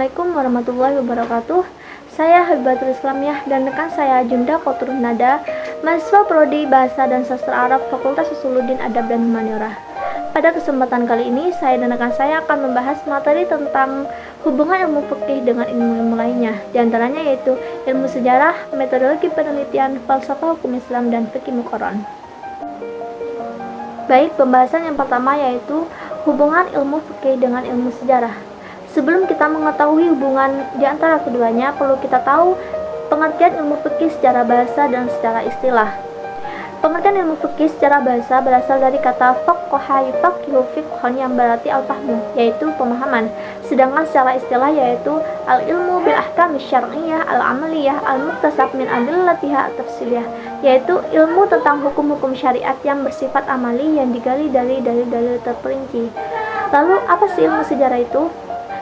Assalamualaikum warahmatullahi wabarakatuh. Saya Habibatul Islamiyah dan rekan saya Junda Koturun Nada, mahasiswa Prodi Bahasa dan Sastra Arab Fakultas Usuluddin Adab dan Humaniora. Pada kesempatan kali ini, saya dan rekan saya akan membahas materi tentang hubungan ilmu fikih dengan ilmu-ilmu lainnya, di antaranya yaitu ilmu sejarah, metodologi penelitian, falsafah hukum Islam, dan fikih muqarran. Baik, pembahasan yang pertama yaitu hubungan ilmu fikih dengan ilmu sejarah. Sebelum kita mengetahui hubungan di antara keduanya, perlu kita tahu pengertian ilmu fikih secara bahasa dan secara istilah. Pengertian ilmu fikih secara bahasa berasal dari kata faqaha yufaqihu fiqhan yang berarti al-fahmu, yaitu pemahaman. Sedangkan secara istilah yaitu al-ilmu bil ahkam syar'iyyah al-amaliyah al-muktasab min adillatiha at-tafsiliyah, yaitu ilmu tentang hukum-hukum syariat yang bersifat amali yang digali dari dalil-dalil terperinci. Lalu apa sih ilmu sejarah itu?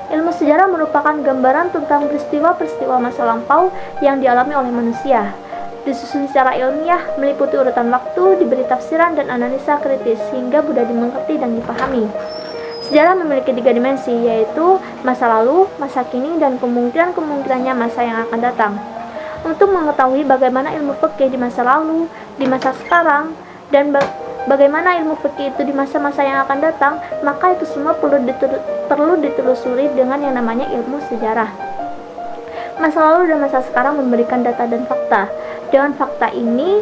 Ilmu sejarah merupakan gambaran tentang peristiwa-peristiwa masa lampau yang dialami oleh manusia. Disusun secara ilmiah, meliputi urutan waktu, diberi tafsiran dan analisa kritis sehingga mudah dimengerti dan dipahami. Sejarah memiliki 3 dimensi, yaitu masa lalu, masa kini, dan kemungkinan-kemungkinannya masa yang akan datang. Untuk mengetahui bagaimana ilmu fikih di masa lalu, di masa sekarang, dan bagaimana ilmu fikih itu di masa-masa yang akan datang, maka itu semua perlu ditelusuri dengan yang namanya ilmu sejarah. Masa lalu dan masa sekarang memberikan data dan fakta. Dengan fakta ini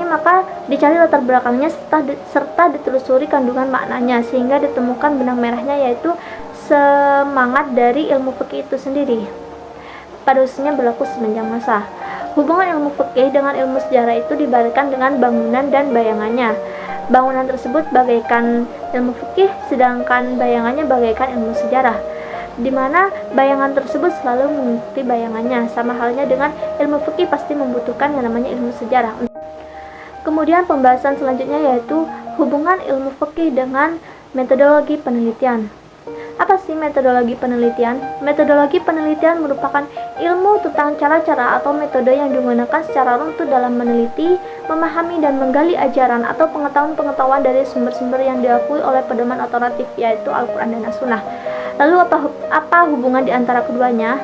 maka dicari latar belakangnya serta ditelusuri kandungan maknanya sehingga ditemukan benang merahnya, yaitu semangat dari ilmu fikih itu sendiri. Pada khususnya berlaku sepanjang masa. Hubungan ilmu fikih dengan ilmu sejarah itu diibaratkan dengan bangunan dan bayangannya. Bangunan tersebut bagaikan ilmu fikih, sedangkan bayangannya bagaikan ilmu sejarah, di mana bayangan tersebut selalu mengikuti bayangannya. Sama halnya dengan ilmu fikih pasti membutuhkan yang namanya ilmu sejarah. Kemudian pembahasan selanjutnya yaitu hubungan ilmu fikih dengan metodologi penelitian. Apa sih metodologi penelitian? Metodologi penelitian merupakan ilmu tentang cara-cara atau metode yang digunakan secara runtut dalam meneliti, memahami, dan menggali ajaran atau pengetahuan-pengetahuan dari sumber-sumber yang diakui oleh pedoman otoratif, yaitu Al-Quran dan As-Sunnah. Lalu apa hubungan di antara keduanya?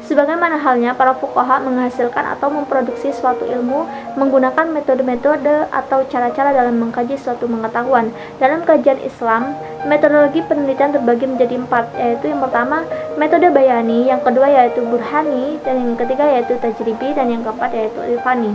Sebagaimana halnya para fuqaha menghasilkan atau memproduksi suatu ilmu menggunakan metode-metode atau cara-cara dalam mengkaji suatu pengetahuan. Dalam kajian Islam, metodologi penelitian terbagi menjadi 4, yaitu yang pertama metode bayani, yang kedua yaitu burhani, dan yang ketiga yaitu tajribi, dan yang keempat yaitu irfani.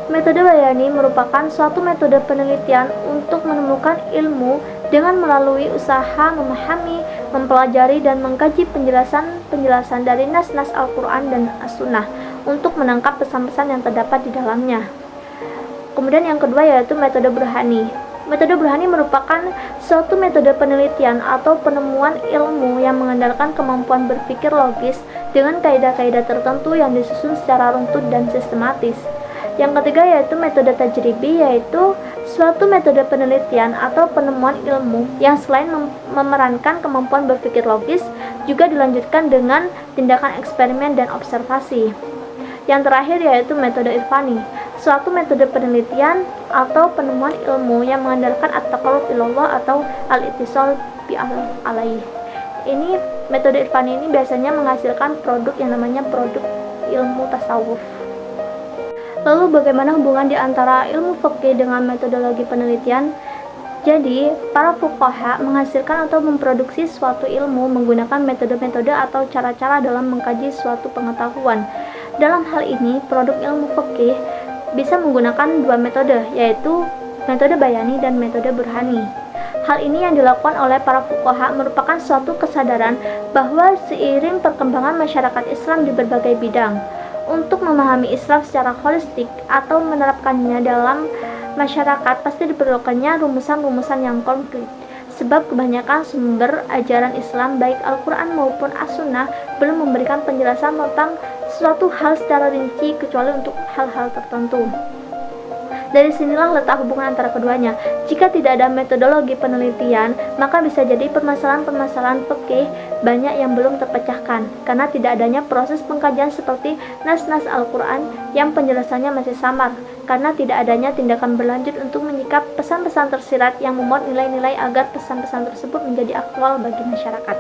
Metode bayani merupakan suatu metode penelitian untuk menemukan ilmu dengan melalui usaha memahami, mempelajari, dan mengkaji penjelasan dari nas-nas Al-Quran dan As-Sunnah untuk menangkap pesan-pesan yang terdapat di dalamnya. Kemudian yang kedua yaitu metode burhani. Metode burhani merupakan suatu metode penelitian atau penemuan ilmu yang mengandalkan kemampuan berpikir logis dengan kaidah-kaidah tertentu yang disusun secara runtut dan sistematis. Yang ketiga yaitu metode tajribi, yaitu suatu metode penelitian atau penemuan ilmu yang selain memerankan kemampuan berpikir logis, juga dilanjutkan dengan tindakan eksperimen dan observasi. Yang terakhir yaitu metode irfani, suatu metode penelitian atau penemuan ilmu yang mengandalkan at-taqarrub ilallah atau al-ittisal bi alaih. Ini metode irfani ini biasanya menghasilkan produk yang namanya produk ilmu tasawuf. Lalu bagaimana hubungan di antara ilmu fikih dengan metodologi penelitian? Jadi, para fuqaha menghasilkan atau memproduksi suatu ilmu menggunakan metode-metode atau cara-cara dalam mengkaji suatu pengetahuan. Dalam hal ini, produk ilmu fikih bisa menggunakan 2 metode, yaitu metode bayani dan metode burhani. Hal ini yang dilakukan oleh para fuqaha merupakan suatu kesadaran bahwa seiring perkembangan masyarakat Islam di berbagai bidang, untuk memahami Islam secara holistik atau menerapkannya dalam masyarakat pasti diperlukannya rumusan-rumusan yang konkret. Sebab kebanyakan sumber ajaran Islam baik Al-Quran maupun As-Sunnah belum memberikan penjelasan tentang suatu hal secara rinci kecuali untuk hal-hal tertentu. Dari sinilah letak hubungan antara keduanya. Jika tidak ada metodologi penelitian, maka bisa jadi permasalahan-permasalahan fikih banyak yang belum terpecahkan karena tidak adanya proses pengkajian seperti nas-nas Al-Quran yang penjelasannya masih samar, karena tidak adanya tindakan berlanjut untuk menyikap pesan-pesan tersirat yang memuat nilai-nilai agar pesan-pesan tersebut menjadi aktual bagi masyarakat.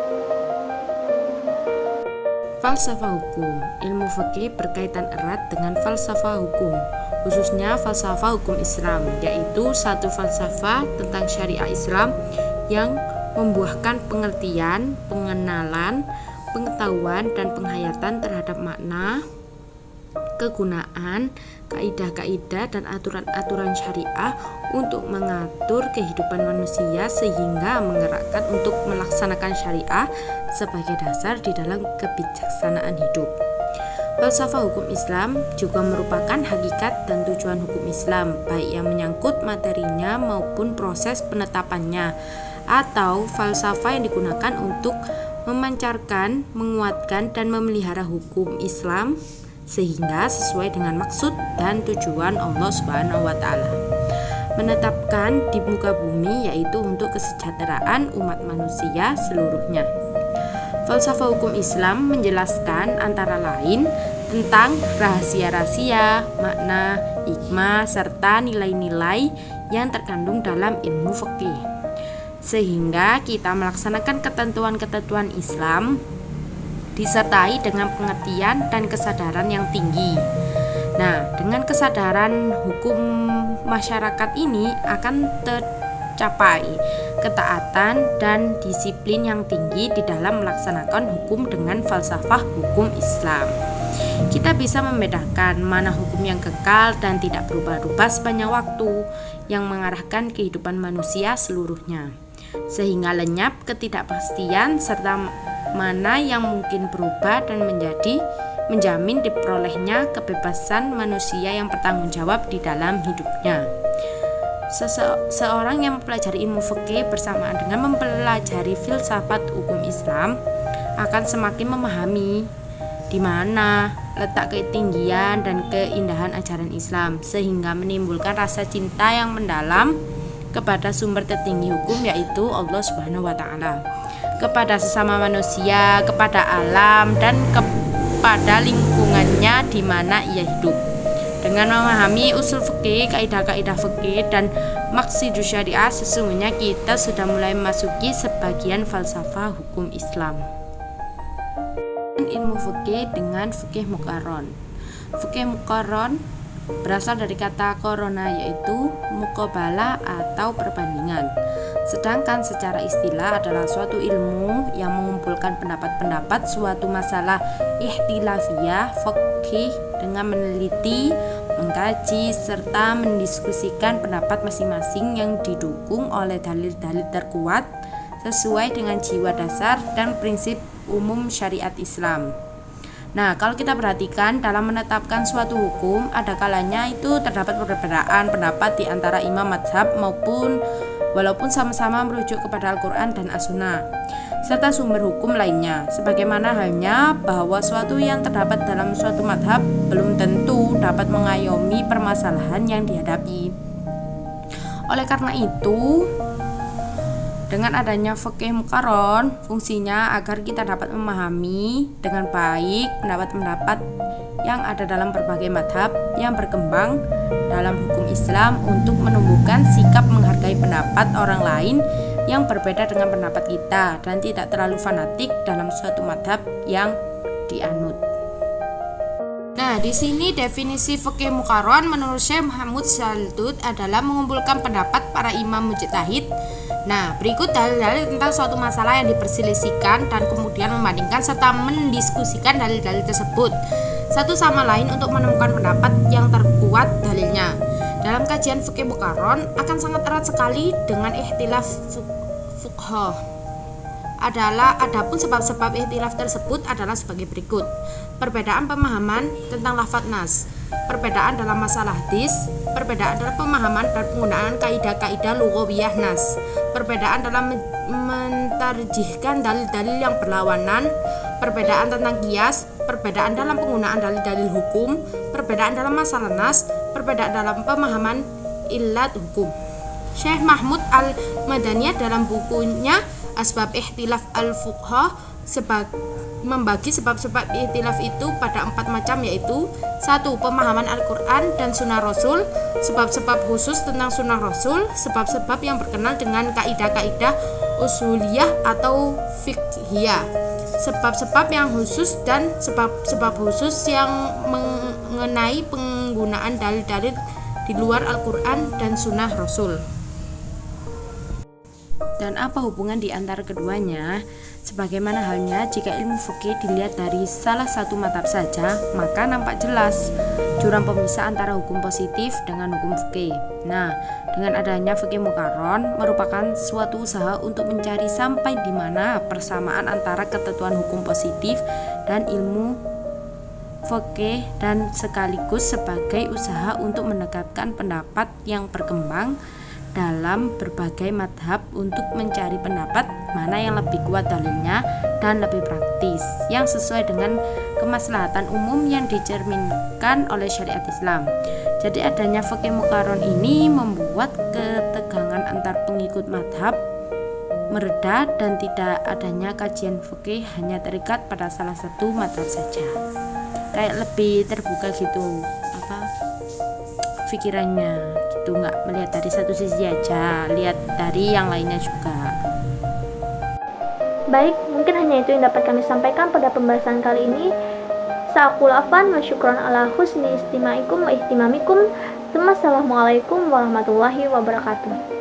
Falsafah hukum. Ilmu fikih berkaitan erat dengan falsafah hukum, khususnya falsafah hukum Islam, yaitu satu falsafah tentang syariah Islam yang membuahkan pengertian, pengenalan, pengetahuan, dan penghayatan terhadap makna, kegunaan, kaidah-kaidah, dan aturan-aturan syariah untuk mengatur kehidupan manusia sehingga menggerakkan untuk melaksanakan syariah sebagai dasar di dalam kebijaksanaan hidup. Falsafah hukum Islam juga merupakan hakikat dan tujuan hukum Islam, baik yang menyangkut materinya maupun proses penetapannya, atau falsafah yang digunakan untuk memancarkan, menguatkan, dan memelihara hukum Islam sehingga sesuai dengan maksud dan tujuan Allah Subhanahu wa Ta'ala menetapkan di muka bumi, yaitu untuk kesejahteraan umat manusia seluruhnya. Falsafah hukum Islam menjelaskan antara lain tentang rahasia-rahasia, makna, hikmah, serta nilai-nilai yang terkandung dalam ilmu fikih, sehingga kita melaksanakan ketentuan-ketentuan Islam disertai dengan pengertian dan kesadaran yang tinggi. Nah, dengan kesadaran hukum masyarakat ini akan tercapai ketaatan dan disiplin yang tinggi di dalam melaksanakan hukum dengan falsafah hukum Islam. Kita bisa membedakan mana hukum yang kekal dan tidak berubah-ubah sepanjang waktu yang mengarahkan kehidupan manusia seluruhnya, sehingga lenyap ketidakpastian, serta mana yang mungkin berubah dan menjamin diperolehnya kebebasan manusia yang bertanggung jawab di dalam hidupnya. Seorang yang mempelajari ilmu fikih bersamaan dengan mempelajari filsafat hukum Islam akan semakin memahami di mana letak ketinggian dan keindahan ajaran Islam, sehingga menimbulkan rasa cinta yang mendalam kepada sumber tertinggi hukum, yaitu Allah Subhanahu wa Ta'ala, kepada sesama manusia, kepada alam, dan kepada lingkungannya di mana ia hidup. Dengan memahami usul fikih, kaidah-kaidah fikih, dan maqsidus syariah, sesungguhnya kita sudah mulai memasuki sebagian falsafah hukum Islam. Ilmu fikih dengan fikih muqarron. Fikih muqarron berasal dari kata korona, yaitu muqabalah atau perbandingan. Sedangkan secara istilah adalah suatu ilmu yang mengumpulkan pendapat-pendapat suatu masalah ikhtilafiyah fikih dengan meneliti, mengkaji, serta mendiskusikan pendapat masing-masing yang didukung oleh dalil-dalil terkuat sesuai dengan jiwa dasar dan prinsip umum syariat Islam. Nah, kalau kita perhatikan dalam menetapkan suatu hukum, ada kalanya itu terdapat perbedaan pendapat di antara imam mazhab walaupun sama-sama merujuk kepada Al-Quran dan As-Sunnah, serta sumber hukum lainnya. Sebagaimana halnya bahwa suatu yang terdapat dalam suatu mazhab belum tentu dapat mengayomi permasalahan yang dihadapi. Oleh karena itu, dengan adanya fikih muqarron, fungsinya agar kita dapat memahami dengan baik pendapat-pendapat yang ada dalam berbagai mazhab yang berkembang dalam hukum Islam untuk menumbuhkan sikap menghargai pendapat orang lain yang berbeda dengan pendapat kita dan tidak terlalu fanatik dalam suatu mazhab yang dianut. Nah, di sini definisi fikih muqarron menurut Syekh Muhammad Shaltut adalah mengumpulkan pendapat para imam mujtahid. Nah, berikut dalil-dalil tentang suatu masalah yang diperselisihkan dan kemudian membandingkan serta mendiskusikan dalil-dalil tersebut satu sama lain untuk menemukan pendapat yang terkuat dalilnya. Dalam kajian fikih muqarron akan sangat erat sekali dengan ikhtilaf fuqaha. Adapun sebab-sebab ikhtilaf tersebut adalah sebagai berikut: perbedaan pemahaman tentang lafadz nas, perbedaan dalam masalah hadis, perbedaan dalam pemahaman dan penggunaan kaidah-kaidah lughawiyah nas, perbedaan dalam mentarjihkan dalil-dalil yang berlawanan, perbedaan tentang qiyas, perbedaan dalam penggunaan dalil-dalil hukum, perbedaan dalam masalah nas, perbedaan dalam pemahaman illat hukum. Syekh Mahmud Al-Madaniyah dalam bukunya Asbab Ikhtilaf Al-Fuqaha membagi sebab-sebab ikhtilaf itu pada 4 macam, yaitu 1. Pemahaman Al-Quran dan Sunnah Rasul, sebab-sebab khusus tentang Sunnah Rasul, sebab-sebab yang berkenal dengan kaidah-kaidah usuliyah atau fiqhiyah, sebab-sebab yang khusus dan sebab-sebab khusus yang mengenai penggunaan dalil-dalil di luar Al-Quran dan Sunnah Rasul. Dan apa hubungan di antara keduanya? Sebagaimana halnya jika ilmu fikih dilihat dari salah satu mazhab saja, maka nampak jelas jurang pemisah antara hukum positif dengan hukum fikih. Nah, dengan adanya fikih muqarron merupakan suatu usaha untuk mencari sampai di mana persamaan antara ketentuan hukum positif dan ilmu fikih, dan sekaligus sebagai usaha untuk menegakkan pendapat yang berkembang dalam berbagai madhab untuk mencari pendapat mana yang lebih kuat dalilnya dan lebih praktis, yang sesuai dengan kemaslahatan umum yang dicerminkan oleh syariat Islam. Jadi adanya fikih muqarron ini membuat ketegangan antar pengikut madhab mereda dan tidak adanya kajian fikih hanya terikat pada salah satu madhab saja. Kayak lebih terbuka gitu pikirannya gitu, nggak melihat dari satu sisi aja, lihat dari yang lainnya juga. Baik, mungkin hanya itu yang dapat kami sampaikan pada pembahasan kali ini. Sa'akul afan wa syukran ala husni istimaikum wa ihtimamikum. Assalamualaikum warahmatullahi wabarakatuh.